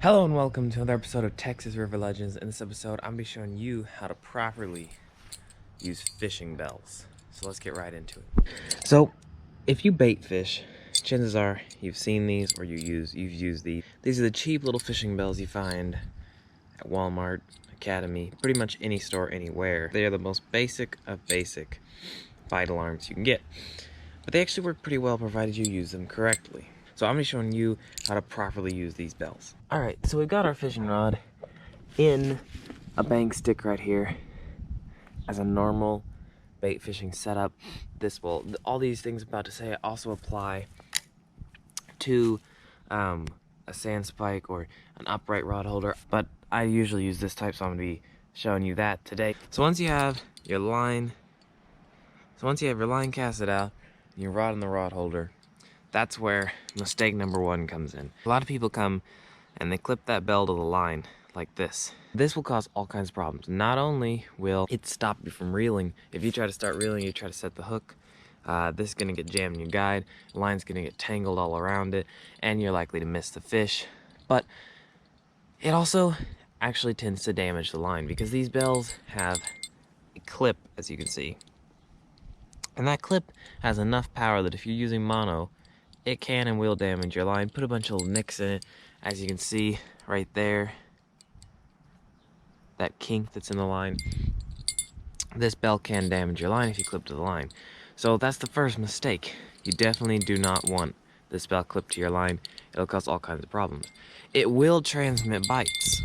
Hello and welcome to another episode of Texas River Legends. In this episode, I'm going to be showing you how to properly use fishing bells. So let's get right into it. So, if you bait fish, chances are you've seen these or you've used these. These are the cheap little fishing bells you find at Walmart, Academy, pretty much any store, anywhere. They are the most basic of basic bite alarms you can get. But they actually work pretty well provided you use them correctly. So I'm going to be showing you how to properly use these bells. Alright, so we've got our fishing rod in a bang stick right here as a normal bait fishing setup. All these things I'm about to say also apply to a sand spike or an upright rod holder, but I usually use this type, so I'm going to be showing you that today. So once you have your line casted out, your rod in the rod holder, that's where mistake number one comes in. A lot of people come and they clip that bell to the line like this. This will cause all kinds of problems. Not only will it stop you from reeling, if you try to start reeling, you try to set the hook, this is gonna get jammed in your guide, the line's gonna get tangled all around it, and you're likely to miss the fish. But it also actually tends to damage the line because these bells have a clip, as you can see. And that clip has enough power that if you're using mono, it can and will damage your line. Put a bunch of little nicks in it, as you can see right there. That kink that's in the line. This bell can damage your line if you clip to the line. So that's the first mistake. You definitely do not want this bell clipped to your line. It'll cause all kinds of problems. It will transmit bites.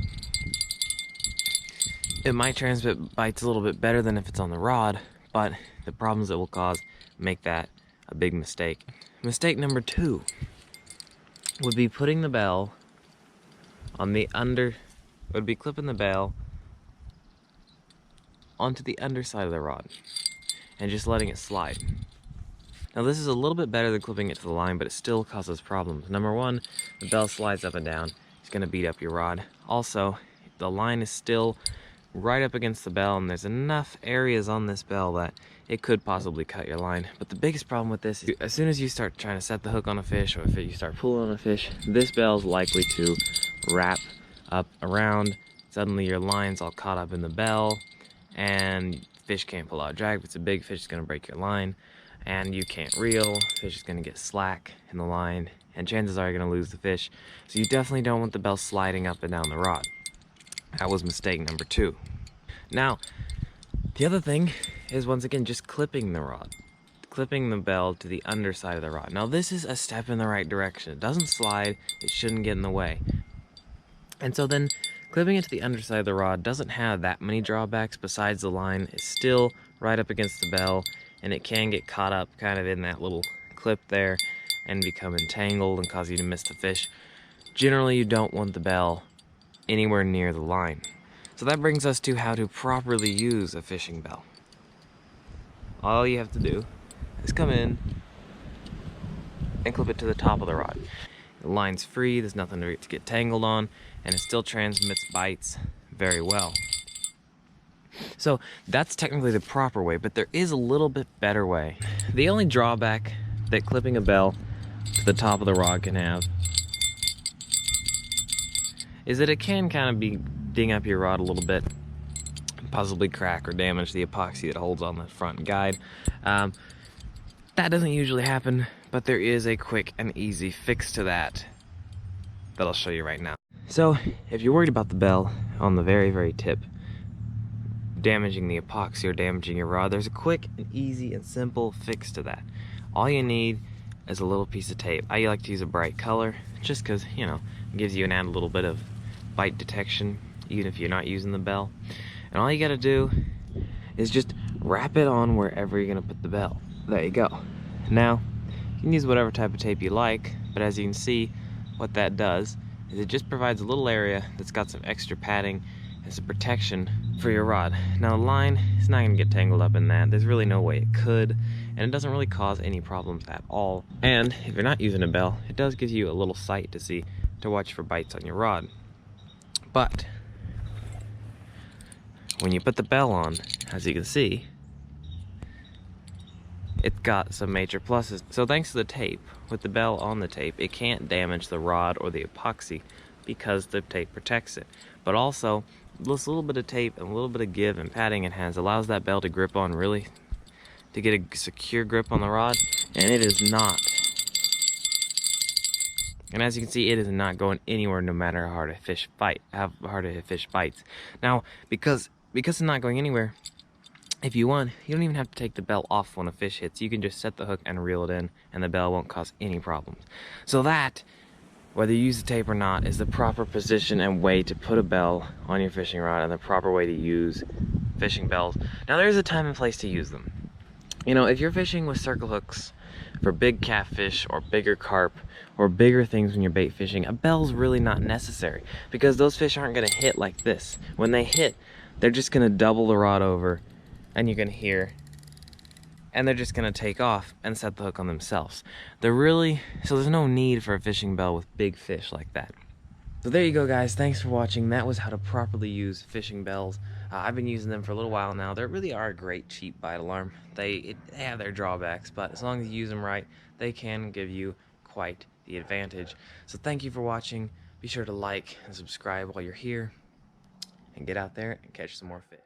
It might transmit bites a little bit better than if it's on the rod, but the problems it will cause make that a big mistake. Mistake number two would be putting the bell on the clipping the bell onto the underside of the rod and just letting it slide. Now this is a little bit better than clipping it to the line, but it still causes problems. Number one, the bell slides up and down. It's gonna beat up your rod. Also, the line is still right up against the bell, and there's enough areas on this bell that it could possibly cut your line. But the biggest problem with this is as soon as you start trying to set the hook on a fish, or if you start pulling on a fish, this bell is likely to wrap up around. Suddenly your line's all caught up in the bell, and fish can't pull out drag. If it's a big fish, it's gonna break your line, and you can't reel. Fish is gonna get slack in the line, and chances are you're gonna lose the fish. So you definitely don't want the bell sliding up and down the rod. That was mistake number two. Now, the other thing is, once again, just clipping the rod. Clipping the bell to the underside of the rod. Now, this is a step in the right direction. It doesn't slide. It shouldn't get in the way. And so then, clipping it to the underside of the rod doesn't have that many drawbacks besides the line is still right up against the bell, and it can get caught up kind of in that little clip there and become entangled and cause you to miss the fish. Generally, you don't want the bell anywhere near the line. So that brings us to how to properly use a fishing bell. All you have to do is come in and clip it to the top of the rod. The line's free, there's nothing to get tangled on, and it still transmits bites very well. So that's technically the proper way, but there is a little bit better way. The only drawback that clipping a bell to the top of the rod can have is that it can kind of ding up your rod a little bit, possibly crack or damage the epoxy that holds on the front guide. That doesn't usually happen, but there is a quick and easy fix to that I'll show you right now. So if you're worried about the bell on the very, very tip damaging the epoxy or damaging your rod, there's a quick and easy and simple fix to that. All you need is a little piece of tape. I like to use a bright color just because, you know, it gives you a little bit of bite detection even if you're not using the bell. And all you gotta do is just wrap it on wherever you're gonna put the bell. There you go. Now you can use whatever type of tape you like, but as you can see, what that does is it just provides a little area that's got some extra padding as a protection for your rod. Now the line is not gonna get tangled up in that. There's really no way it could, and it doesn't really cause any problems at all. And if you're not using a bell, it does give you a little sight to watch for bites on your rod. But when you put the bell on, as you can see, it's got some major pluses. So thanks to the tape, with the bell on the tape, it can't damage the rod or the epoxy because the tape protects it. But also, this little bit of tape and a little bit of give and padding it has allows that bell to grip on really, to get a secure grip on the rod, and it is not. And as you can see, it is not going anywhere no matter how hard a fish bites. Now, because it's not going anywhere, if you want, you don't even have to take the bell off when a fish hits. You can just set the hook and reel it in, and the bell won't cause any problems. So that, whether you use the tape or not, is the proper position and way to put a bell on your fishing rod, and the proper way to use fishing bells. Now, there's a time and place to use them. You know, if you're fishing with circle hooks for big catfish or bigger carp or bigger things when you're bait fishing, a bell's really not necessary, because those fish aren't going to hit like this. When they hit, they're just going to double the rod over, and you're going to hear, and they're just going to take off and set the hook on themselves. So there's no need for a fishing bell with big fish like that. So there you go, guys. Thanks for watching. That was how to properly use fishing bells. I've been using them for a little while now. They really are a great cheap bite alarm. They have their drawbacks, but as long as you use them right, they can give you quite the advantage. So thank you for watching. Be sure to like and subscribe while you're here, and get out there and catch some more fish.